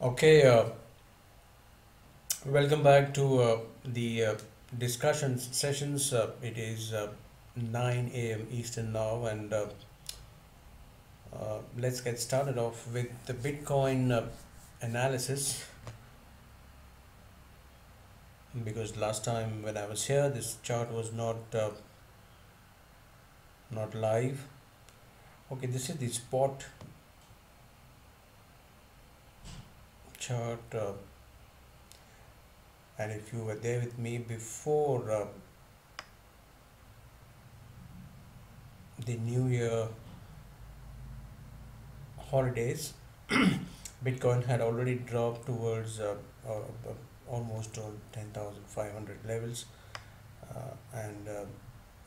Okay, welcome back to the discussion sessions. It is 9 a.m. Eastern now, and let's get started off with the Bitcoin analysis. Because last time when I was here, this chart was not live. Okay, this is the spot chart, and if you were there with me before the New Year holidays, Bitcoin had already dropped towards almost on 10,500 levels, and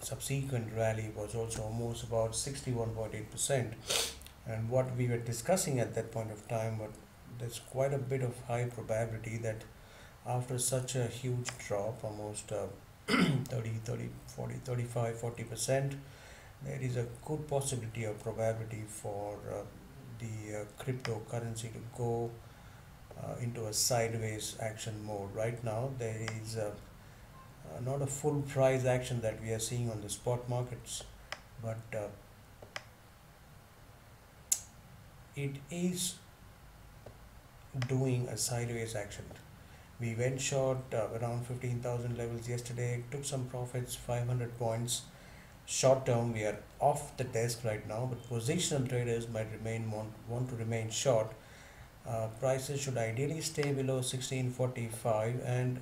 subsequent rally was also almost about 61.8%. And what we were discussing at that point of time, but there's quite a bit of high probability that after such a huge drop, almost 30, 40, 35, 40%, there is a good possibility of probability for the cryptocurrency to go into a sideways action mode. Right now, there is not a full price action that we are seeing on the spot markets, but it is doing a sideways action. We went short around 15,000 levels yesterday, took some profits, 500 points. Short term, we are off the desk right now, but positional traders might want to remain short. Prices should ideally stay below 1645, and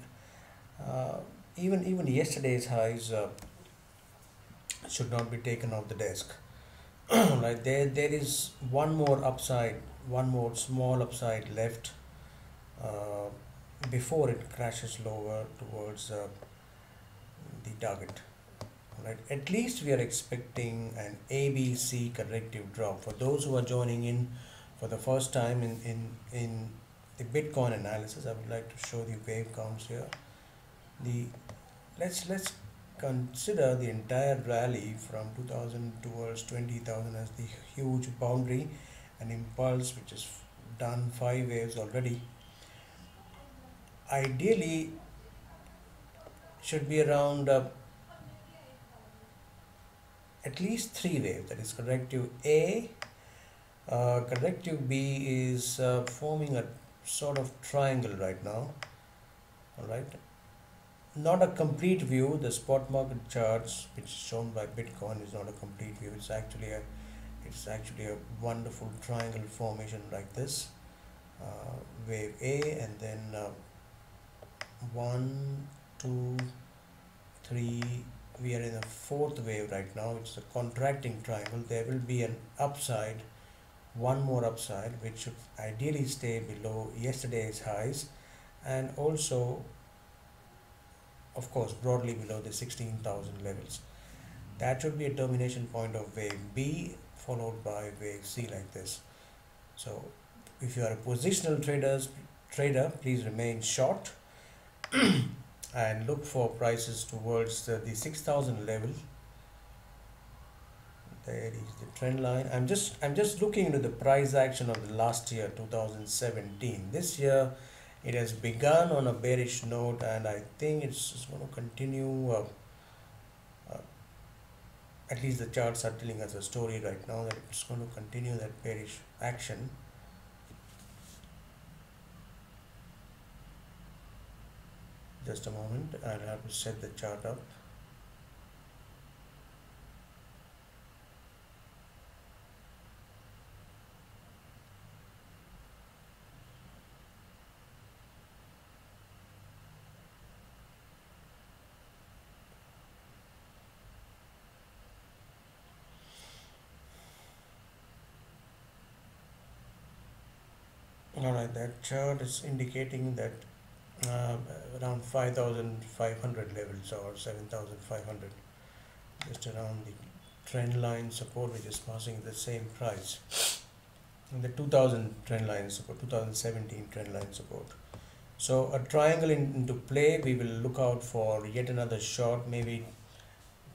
even yesterday's highs should not be taken off the desk. Right, there is one more small upside left uh, before it crashes lower towards the target. Right, at least we are expecting an ABC corrective drop. For those who are joining in for the first time in the Bitcoin analysis, I would like to show the wave counts here. The let's consider the entire rally from 2000 towards 20,000 as the huge boundary and impulse, which is done 5 waves already. Ideally, should be around at least 3 waves. That is corrective A. Corrective B is forming a sort of triangle right now. All right. Not a complete view. The spot market charts, which is shown by Bitcoin, is not a complete view. It's actually a wonderful triangle formation like this. Wave A, and then 1, 2, 3. We are in a fourth wave right now. It's a contracting triangle. There will be an upside, one more upside, which should ideally stay below yesterday's highs, and also, of course, broadly below the 16,000 levels. That should be a termination point of wave B, followed by wave C like this. So if you are a positional trader, please remain short and look for prices towards the 6,000 level. There is the trend line. I'm just looking into the price action of the last year, 2017. This year it has begun on a bearish note, and I think it's going to continue. Uh, at least the charts are telling us a story right now that it's going to continue that bearish action. Just a moment, I'll have to set the chart up. Alright, that chart is indicating that uh, around 5,500 levels or 7,500, just around the trend line support, which is passing the same price. And the 2000 trend line support, 2017 trend line support. So a triangle into play. We will look out for yet another short, maybe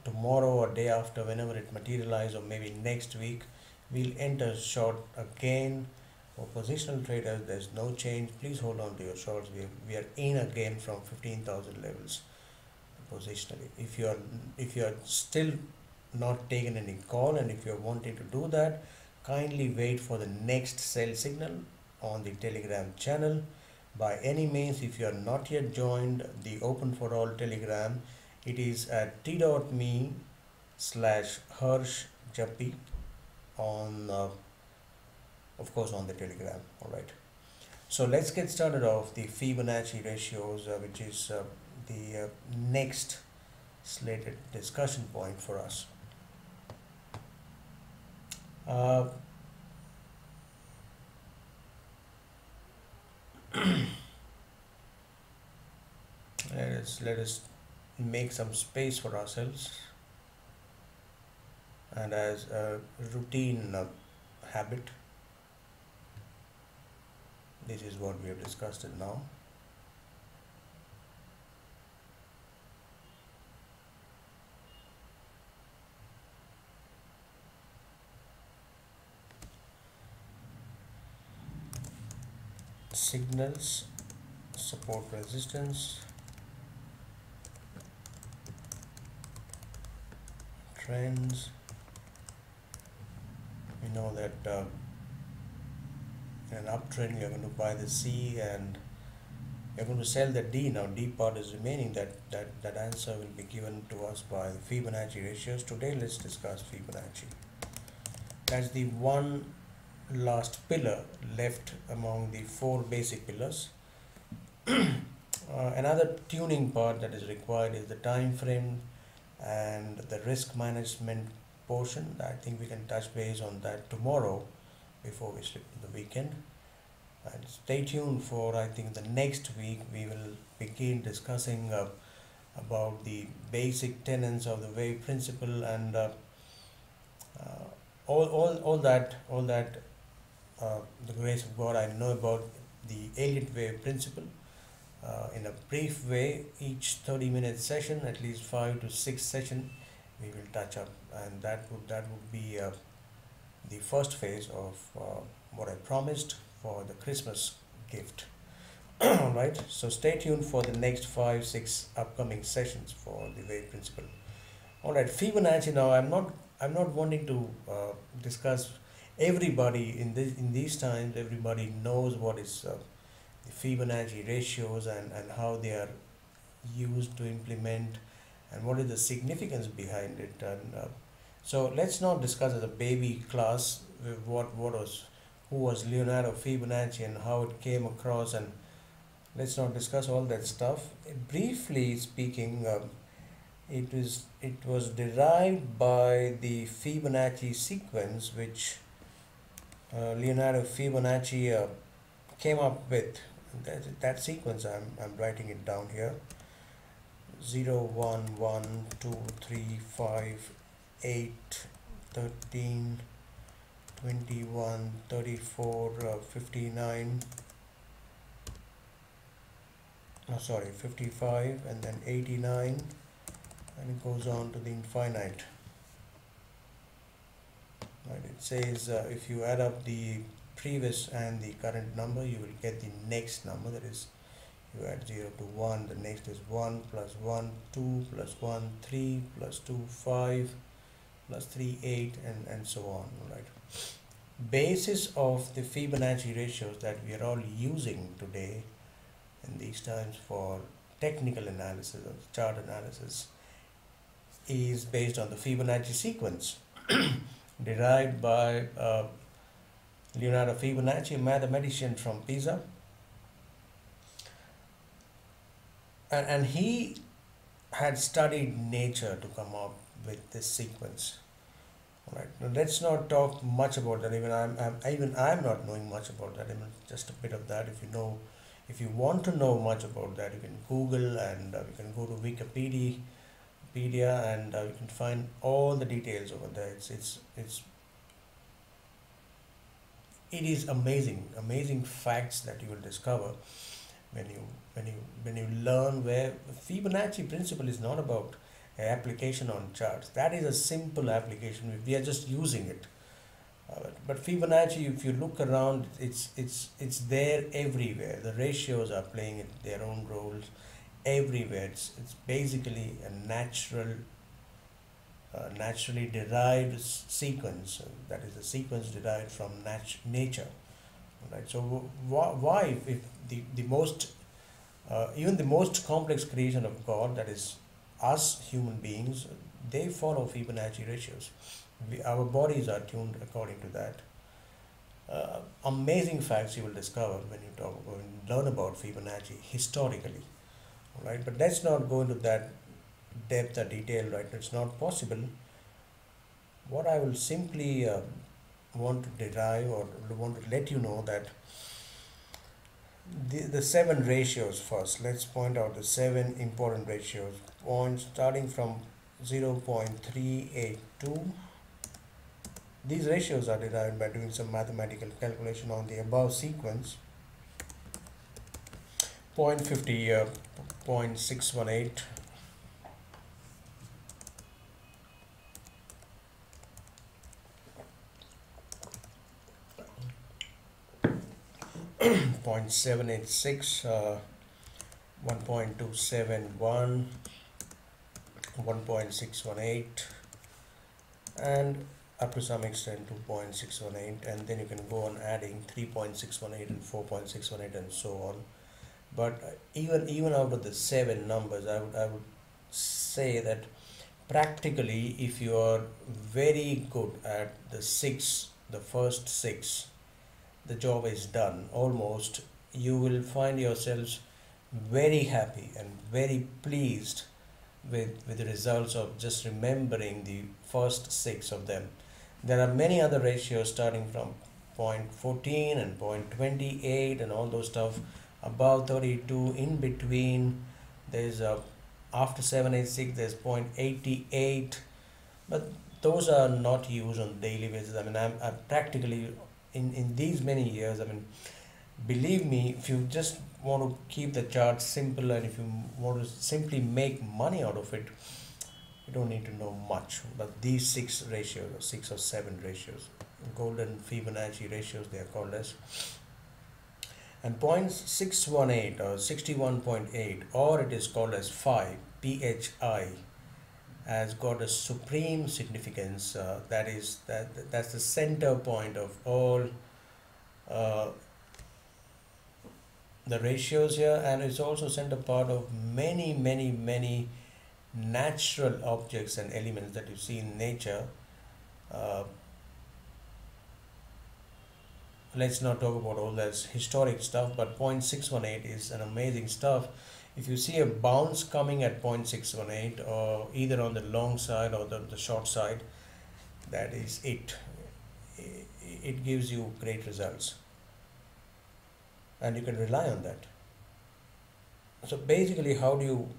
tomorrow or day after, whenever it materializes, or maybe next week. we'll enter short again. For positional traders, there's no change. Please hold on to your shorts. We are in again from 15,000 levels positionally. If you are still not taken any call, and if you're wanting to do that, kindly wait for the next sell signal on the Telegram channel. By any means, if you are not yet joined the Open for All Telegram, it is at t.me/Harsh Japee on of course on the Telegram. All right, so let's get started off the Fibonacci ratios, which is the next slated discussion point for us. Let us make some space for ourselves, and as a routine habit, this is what we have discussed it now. Signals, support, resistance, trends. We know that in an uptrend you're going to buy the C and you're going to sell the D. Now D part is remaining. That answer will be given to us by the Fibonacci ratios. Today let's discuss Fibonacci. That's the one last pillar left among the four basic pillars. Another tuning part that is required is the time frame and the risk management portion. I think we can touch base on that tomorrow before we slip to the weekend. And stay tuned for, I think, the next week we will begin discussing about the basic tenets of the wave principle and all that the grace of God. I know about the Elliott wave principle in a brief way. Each 30-minute session, at least 5 to 6 sessions, we will touch up, and that would be the first phase of what I promised for the Christmas gift. Right, so stay tuned for the next 5-6 upcoming sessions for the wave principle. All right, Fibonacci. Now I'm not wanting to discuss. Everybody in these times, everybody knows what is the Fibonacci ratios and how they are used to implement and what is the significance behind it. And so let's not discuss as a baby class who was Leonardo Fibonacci and how it came across, and let's not discuss all that stuff. Briefly speaking, it was derived by the Fibonacci sequence, which Leonardo Fibonacci came up with. That sequence, I'm writing it down here: 0, 1, 1, 2, 3, 5, 8, 13, 21, 34, 59, 55, and then 89, and it goes on to the infinite. Right, it says if you add up the previous and the current number, you will get the next number. That is, you add 0 to 1, the next is 1 plus 1, 2 plus 1, 3 plus 2, 5 plus 3, 8, and so on. Right. Basis of the Fibonacci ratios that we are all using today in these times for technical analysis or chart analysis is based on the Fibonacci sequence derived by Leonardo Fibonacci, a mathematician from Pisa, and he had studied nature to come up with this sequence. All right. Now let's not talk much about that. Even I'm not knowing much about that. Even just a bit of that. If you want to know much about that, you can Google, and you can go to Wikipedia, and you can find all the details over there. It is amazing facts that you will discover when you learn where Fibonacci principle is not about application on charts. That is a simple application. We are just using it. But Fibonacci, if you look around, it's there everywhere. The ratios are playing their own roles everywhere. It's basically a naturally derived sequence. That is a sequence derived from nature, right? So why, if the most even the most complex creation of God, that is us human beings, they follow Fibonacci ratios. Our bodies are tuned according to that. Amazing facts you will discover when you learn about Fibonacci historically, right? But let's not go into that depth or detail, right? It's not possible. What I will simply want to derive or want to let you know that the seven ratios first. Let's point out the seven important ratios. Points starting from 0.382. These ratios are derived by doing some mathematical calculation on the above sequence. 0.50, 0.618, 0.786, 1.271, 1.618, and up to some extent 2.618, and then you can go on adding 3.618 and 4.618 and so on. But even out of the seven numbers, I would say that practically, if you are very good at the first six, the job is done almost. You will find yourselves very happy and very pleased with the results of just remembering the first six of them. There are many other ratios starting from 0.14 and 0.28 and all those stuff, above 32, in between. There's after 786 there's 0.88, but those are not used on daily basis. I mean, I'm practically in these many years, I mean, believe me, if you just want to keep the chart simple and if you want to simply make money out of it, you don't need to know much. But these six ratios, or six or seven ratios, golden Fibonacci ratios they are called as, and 0.618 or 61.8, or it is called as phi, PHI, has got a supreme significance. That's the center point of all the ratios here, and it's also center part of many natural objects and elements that you see in nature. Let's not talk about all that historic stuff, but 0.618 is an amazing stuff. If you see a bounce coming at 0.618, or either on the long side or the short side, that is it. It gives you great results, and you can rely on that. So basically, how do you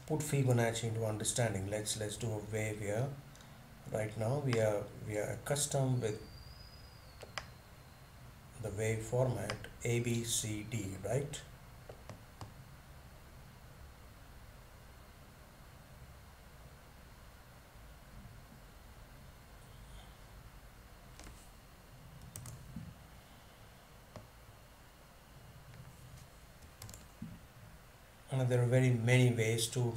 put Fibonacci into understanding? Let's do a wave here. Right now we are accustomed with the wave format ABCD, right? And there are very many ways to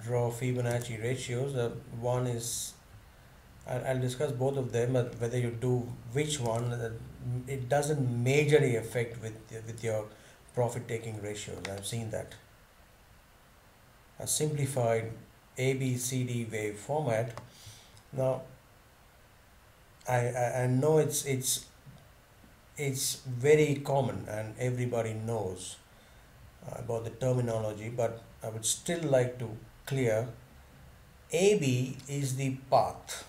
draw Fibonacci ratios. One is, I'll discuss both of them, but whether you do which one, it doesn't majorly affect with your profit taking ratios. I've seen that. A simplified ABCD wave format. Now I know it's very common and everybody knows about the terminology, but I would still like to clear. AB is the path,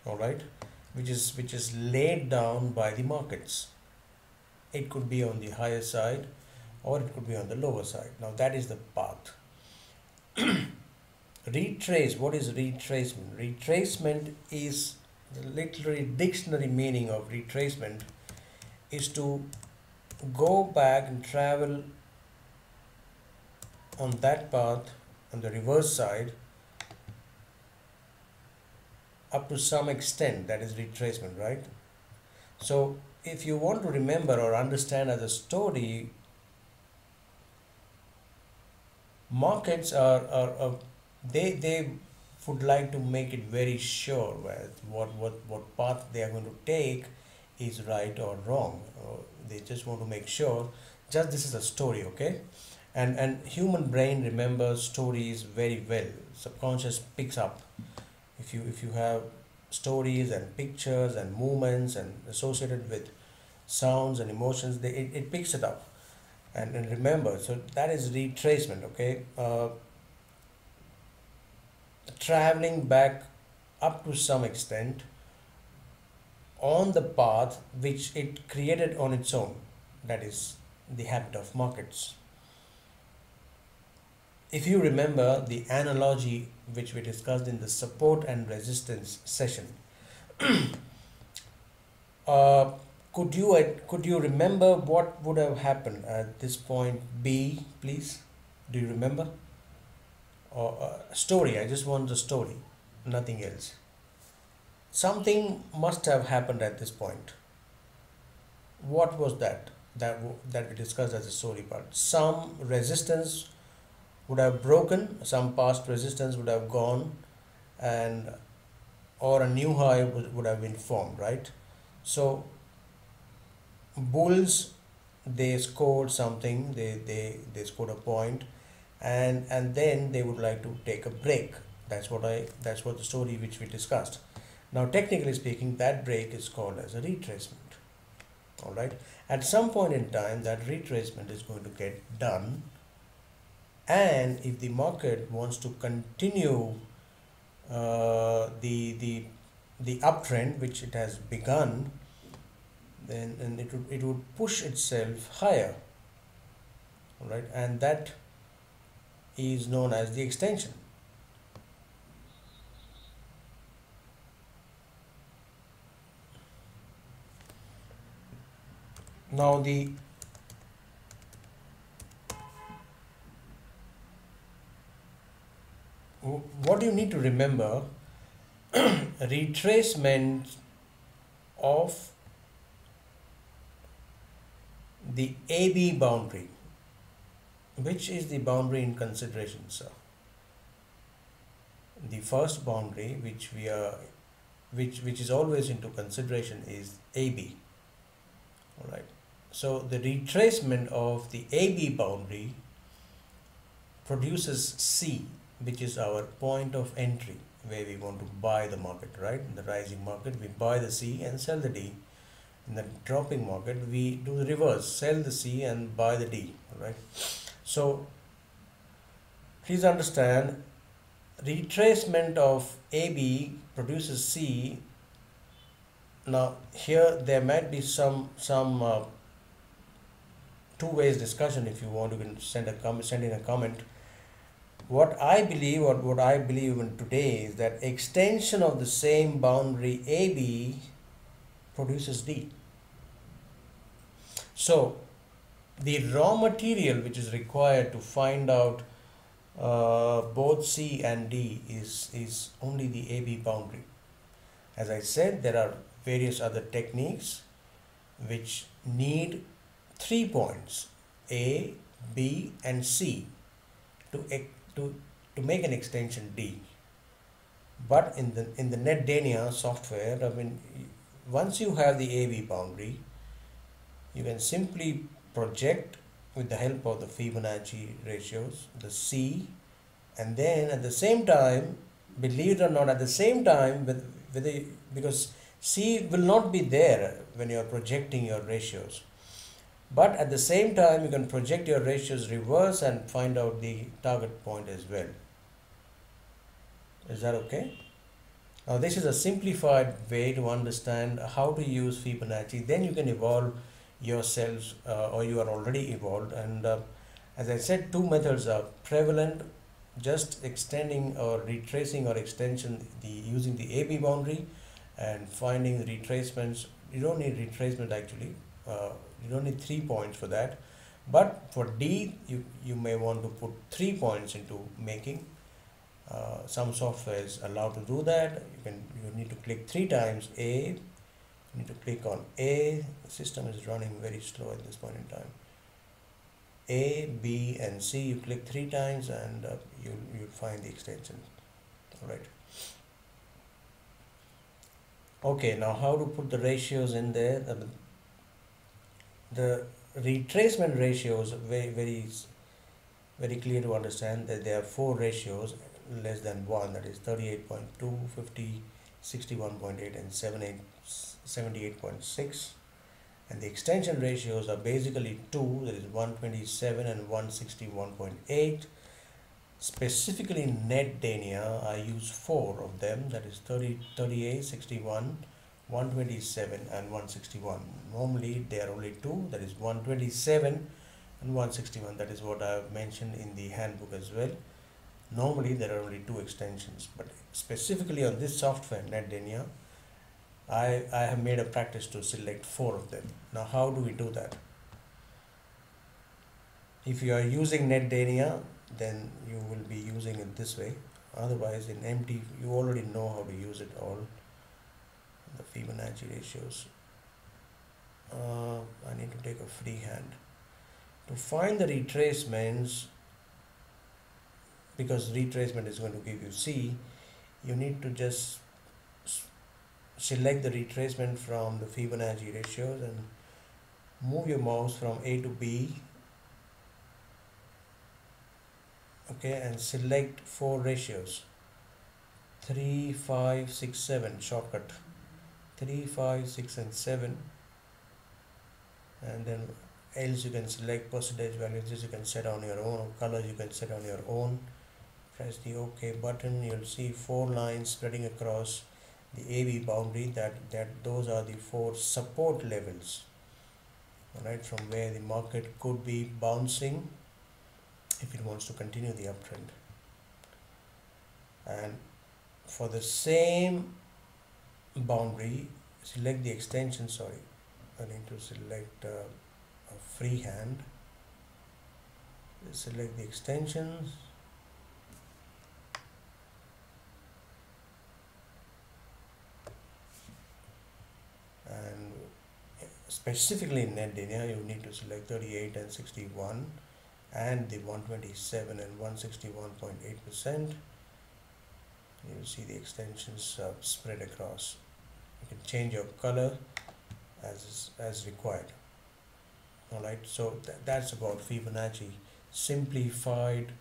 all right, which is laid down by the markets. It could be on the higher side or it could be on the lower side. Now that is the path. Retrace, what is retracement? Retracement is, the literary dictionary meaning of retracement is to go back and travel on that path on the reverse side up to some extent, that is retracement, right? So if you want to remember or understand as a story, markets are they would like to make it very sure with what path they are going to take is right or wrong. They just want to make sure. Just this is a story, okay? And human brain remembers stories very well. Subconscious picks up. If you have stories and pictures and movements and associated with sounds and emotions, it picks it up and remember. So that is retracement, okay? Traveling back up to some extent on the path which it created on its own. That is the habit of markets. If you remember the analogy which we discussed in the support and resistance session, uh, could you remember what would have happened at this point B, please? Do you remember? Or story? I just want the story, nothing else. Something must have happened at this point. What was that? That we discussed as a story part. Some resistance would have broken, some past resistance would have gone, and or a new high would have been formed, right? So bulls, they scored something, they scored a point, and then they would like to take a break. That's what the story which we discussed. Now technically speaking, that break is called as a retracement. All right, at some point in time that retracement is going to get done, and if the market wants to continue the uptrend which it has begun, then and it would push itself higher. All right, and that is known as the extension. Now what you need to remember, retracement of the AB boundary. Which is the boundary in consideration, sir? The first boundary which is always into consideration is AB. All right. So the retracement of the AB boundary produces C, which is our point of entry where we want to buy the market, right? In the rising market, we buy the C and sell the D. In the dropping market, we do the reverse, sell the C and buy the D, all right? So please understand, retracement of AB produces C. Now here there might be some two ways discussion. If you want, you can send in a comment. What I believe even today is that extension of the same boundary AB produces D. So the raw material which is required to find out both C and D is only the AB boundary. As I said, there are various other techniques which need 3 points, A, B and C, to make an extension D. But in the NetDania software, I mean, once you have the AB boundary, you can simply project with the help of the Fibonacci ratios the C, and then at the same time, believe it or not, at the same time because C will not be there when you are projecting your ratios, but at the same time you can project your ratios reverse and find out the target point as well. Is that okay? Now this is a simplified way to understand how to use Fibonacci. Then you can evolve yourselves, or you are already evolved. And as I said, two methods are prevalent: just extending or retracing or extension using the AB boundary, and finding the retracements. You don't need retracement actually. You don't need 3 points for that, But for D, you may want to put 3 points into making. Some softwares allow to do that. You need to click 3 times A. You need to click on A. The system is running very slow at this point in time. A, B, and C. You click 3 times, and you'll find the extension. All right. Okay. Now, how to put the ratios in there? The retracement ratios very clear to understand that there are 4 ratios less than 1, that is 38.2, 50, 61.8, and 78.6. And the extension ratios are basically 2, that is 127 and 161.8. Specifically in NetDania, I use 4 of them, that is 30, 38, 61, 127 and 161. Normally they are only 2, that is 127 and 161. That is what I have mentioned in the handbook as well. Normally there are only 2 extensions, but specifically on this software NetDania, I have made a practice to select 4 of them. Now, how do we do that? If you are using NetDania, then you will be using it this way. Otherwise, in empty, you already know how to use it all. The Fibonacci ratios. I need to take a free hand. To find the retracements, because retracement is going to give you C, you need to just select the retracement from the Fibonacci ratios and move your mouse from A to B, okay, and select 4 ratios, 3, 5, 6, 7, shortcut 3, 5, 6 and 7, and then else you can select percentage values. This you can set on your own, or colors you can set on your own. Press the OK button. You'll see 4 lines spreading across the AB boundary. Those are the 4 support levels, right, from where the market could be bouncing if it wants to continue the uptrend. And for the same boundary, select the extension. Sorry, I need to select a free hand. Select the extensions. And specifically in NetDania, you need to select 38 and 61 and the 127 and 161.8%. You see the extensions spread across. You can change your color as required. Alright, so that's about Fibonacci. Simplified,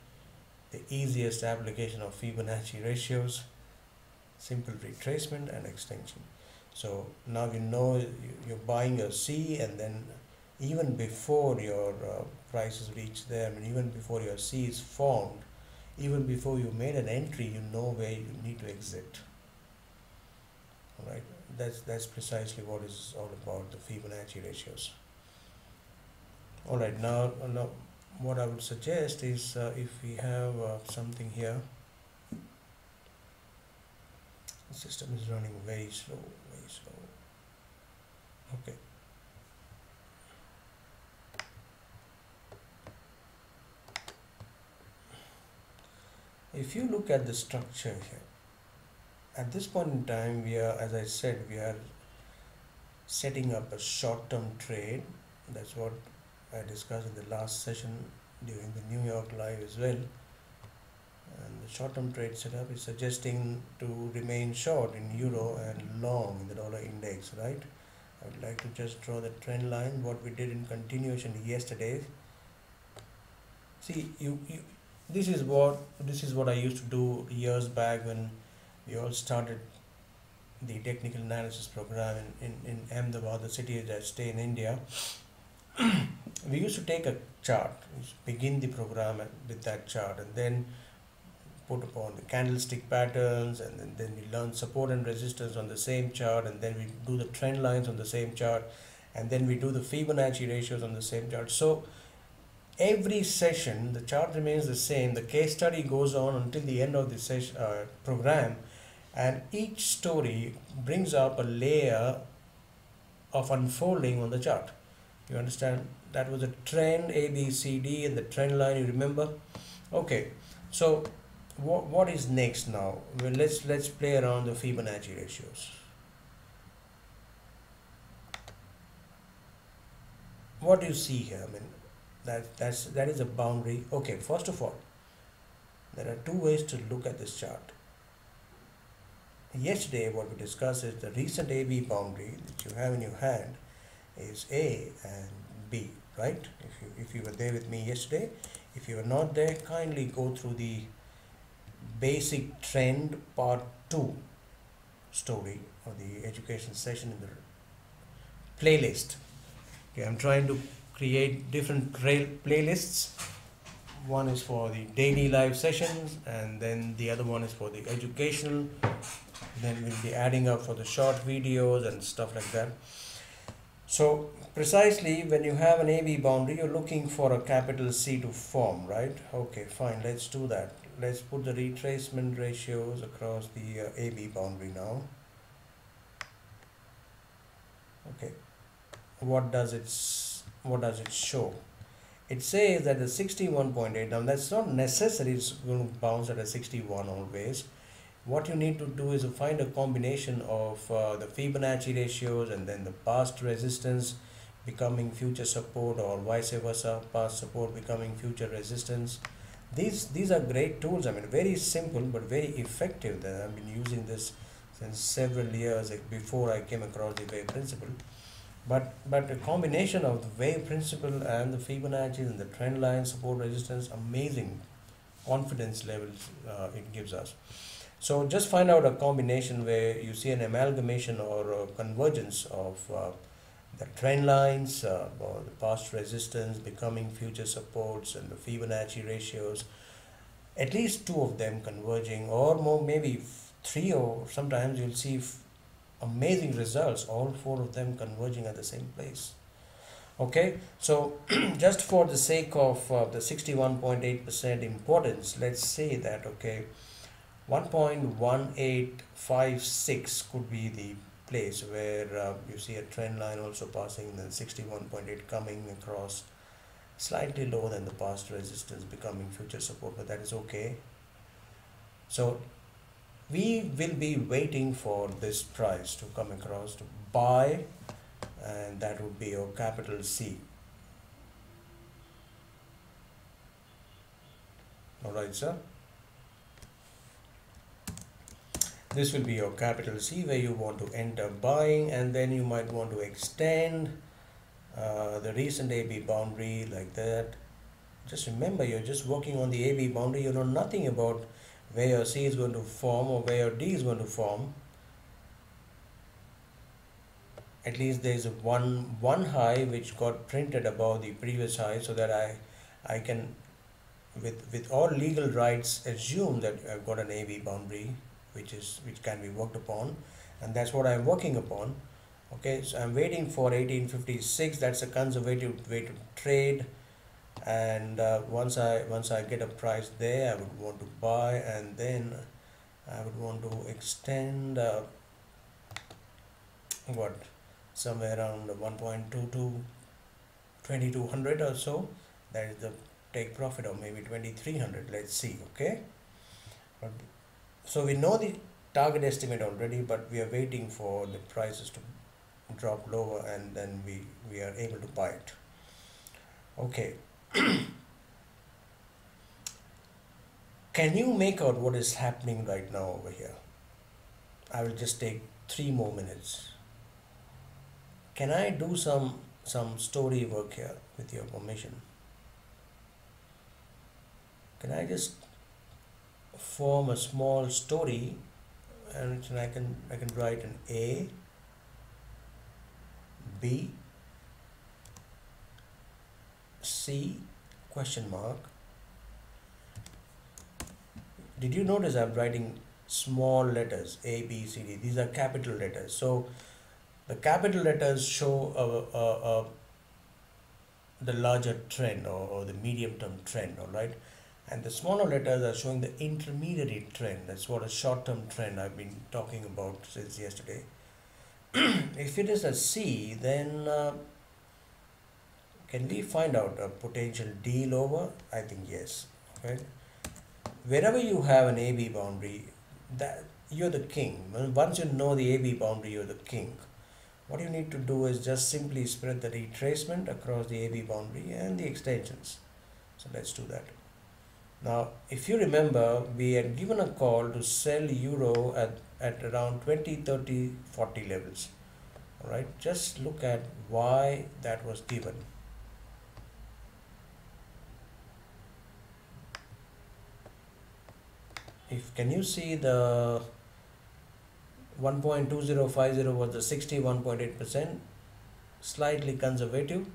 the easiest application of Fibonacci ratios, simple retracement and extension. So now you know you're buying your C, and then even before your prices reach there, and even before your C is formed, even before you made an entry, you know where you need to exit. All right, that's precisely what is all about, the Fibonacci ratios. All right, now what I would suggest is if we have something here. The system is running very slow, very slow. Okay. If you look at the structure here, at this point in time, we are, as I said, we are setting up a short-term trade. That's what I discussed in the last session during the New York live as well. And the short-term trade setup is suggesting to remain short in euro and long in the dollar index, right? I would like to just draw the trend line, what we did in continuation yesterday. See, this is what I used to do years back when we all started the technical analysis program in Ahmedabad, the city that I stay in India. We used to take a chart, begin the program with that chart, and then put upon the candlestick patterns, and then we learn support and resistance on the same chart, and then we do the trend lines on the same chart, and then we do the Fibonacci ratios on the same chart. So every session the chart remains the same, the case study goes on until the end of the session program, and each story brings up a layer of unfolding on the chart. You understand That was a trend, A, B, C, D, and the trend line, you remember? Okay, so what is next now? Well, let's play around the Fibonacci ratios. What do you see here? I mean, that is a boundary. Okay, first of all, there are two ways to look at this chart. Yesterday, what we discussed is the recent AB boundary that you have in your hand is A and B, right? If you were there with me yesterday, if you were not there, kindly go through the basic trend part 2 story or the education session in the playlist. Okay, I'm trying to create different playlists. One is for the daily live sessions, and then the other one is for the educational. Then we'll be adding up for the short videos and stuff like that. So precisely when you have an AB boundary, you're looking for a capital C to form, right? Okay, fine, let's do that. Let's put the retracement ratios across the AB boundary now. Okay, what does it show? It says that the 61.8, now that's not necessary, it's going to bounce at a 61 always. What you need to do is to find a combination of the Fibonacci ratios and then the past resistance becoming future support, or vice versa, past support becoming future resistance. These are great tools. I mean, very simple but very effective. I've been using this since several years, like before I came across the wave principle. But a combination of the wave principle and the Fibonacci and the trend line, support, resistance, amazing confidence levels it gives us. So just find out a combination where you see an amalgamation or a convergence of the trend lines, or the past resistance becoming future supports, and the Fibonacci ratios, at least two of them converging, or more, maybe three, or sometimes you'll see amazing results, all four of them converging at the same place. Okay, so just for the sake of the 61.8% importance, let's say that, okay, 1.1856 could be the place where you see a trend line also passing, then 61.8 coming across, slightly lower than the past resistance becoming future support, but that is okay. So we will be waiting for this price to come across to buy, and that would be your capital C. All right, sir. This will be your capital C where you want to enter buying, and then you might want to extend the recent AB boundary like that. Just remember, you're just working on the AB boundary. You know nothing about where your C is going to form or where your D is going to form. At least there is one high which got printed above the previous high, so that I can with all legal rights assume that I've got an AB boundary which can be worked upon, and that's what I'm working upon. Okay, so I'm waiting for 1856. That's a conservative way to trade, and once I get a price there, I would want to buy, and then I would want to extend somewhere around 1.22 2200 or so. That is the take profit, or maybe 2300. Let's see. Okay, so we know the target estimate already, but we are waiting for the prices to drop lower, and then we are able to buy it. Okay. Can you make out what is happening right now over here? I will just take 3 more minutes. Can I do some story work here with your permission? Can I just form a small story, and I can write an A, B, C, question mark. Did you notice I'm writing small letters, A, B, C, D? These are capital letters. So the capital letters show the larger trend, or the medium term trend, all right? And the smaller letters are showing the intermediary trend. That's what a short term trend I've been talking about since yesterday. If it is a C, then Can we find out a potential deal over? I think yes. Okay. Wherever you have an AB boundary, that you're the king. Once you know the AB boundary, you're the king. What you need to do is just simply spread the retracement across the AB boundary and the extensions. So let's do that. Now, if you remember, we had given a call to sell euro at around 20, 30, 40 levels. All right, just look at why that was given. Can you see the 1.2050 was the 61.8%, slightly conservative.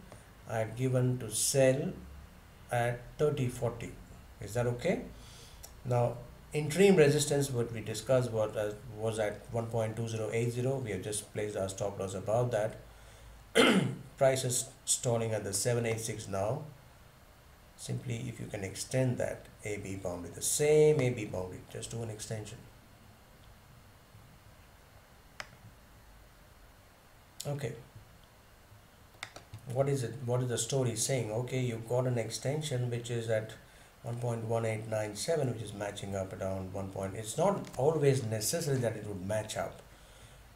I had given to sell at 30-40. Is that okay? Now, interim resistance, what we discussed was at 1.2080. We have just placed our stop loss above that. Price is stalling at the 786 now. Simply, if you can extend that AB boundary, the same AB boundary, just do an extension. Okay. What is it? What is the story saying? Okay, you got an extension which is at 1.1897, which is matching up around 1 point. It's not always necessary that it would match up.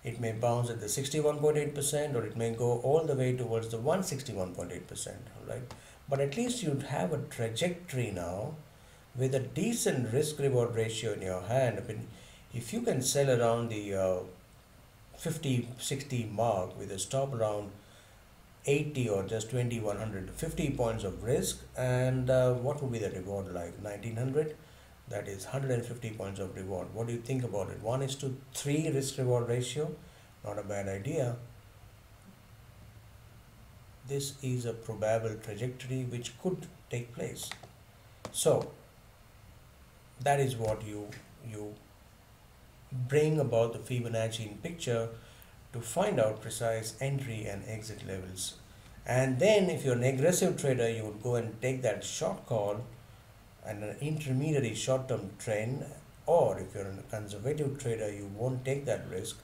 It may bounce at the 61.8%, or it may go all the way towards the 161.8%, right? But at least you'd have a trajectory now with a decent risk reward ratio in your hand. I mean, if you can sell around the 50-60 mark with a stop around 80 or just 2100, 50 points of risk, and what would be the reward like? 1900, that is 150 points of reward. What do you think about it? 1:3 risk reward ratio, not a bad idea. This is a probable trajectory which could take place. So that is what you bring about the Fibonacci in picture to find out precise entry and exit levels. And then if you're an aggressive trader, you would go and take that short call and an intermediary short-term trend, or if you're a conservative trader, you won't take that risk.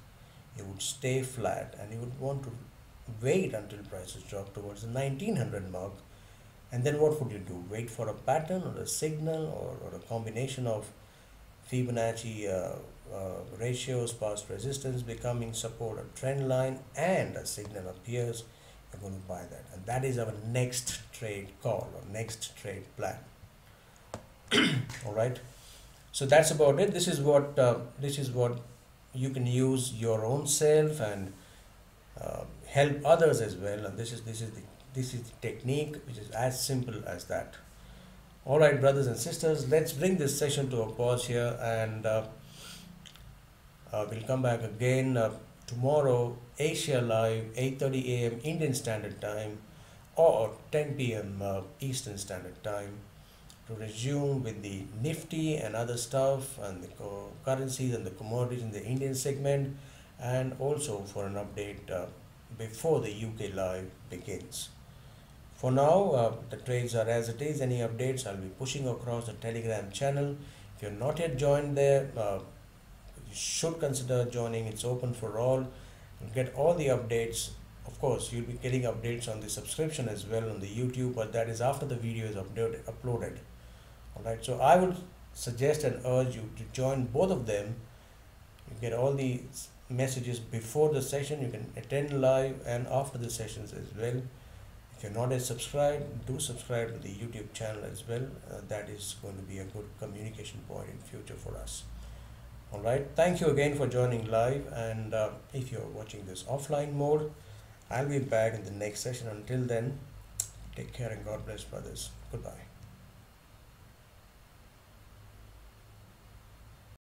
You would stay flat and you would want to wait until prices drop towards the 1900 mark. And then what would you do? Wait for a pattern or a signal or a combination of Fibonacci ratios, past resistance becoming support, a trend line, and a signal appears. You're going to buy that, and that is our next trade call or next trade plan. All right, so that's about it. This is what you can use your own self and help others as well. And this is the technique, which is as simple as that. All right, brothers and sisters, let's bring this session to a pause here, and we'll come back again tomorrow, Asia Live, 8:30 a.m. Indian Standard Time or 10 p.m. Eastern Standard Time, to resume with the Nifty and other stuff and the currencies and the commodities in the Indian segment, and also for an update before the UK Live begins. For now, the trades are as it is. Any updates, I'll be pushing across the Telegram channel. If you're not yet joined there, you should consider joining. It's open for all. You'll get all the updates. Of course, you'll be getting updates on the subscription as well on the YouTube, but that is after the video is uploaded. Alright, so I would suggest and urge you to join both of them. You get all the messages before the session. You can attend live and after the sessions as well. If you're not yet subscribed, do subscribe to the YouTube channel as well. That is going to be a good communication point in future for us. Alright, thank you again for joining live, and if you're watching this offline mode, I'll be back in the next session. Until then, take care and God bless, brothers. Goodbye.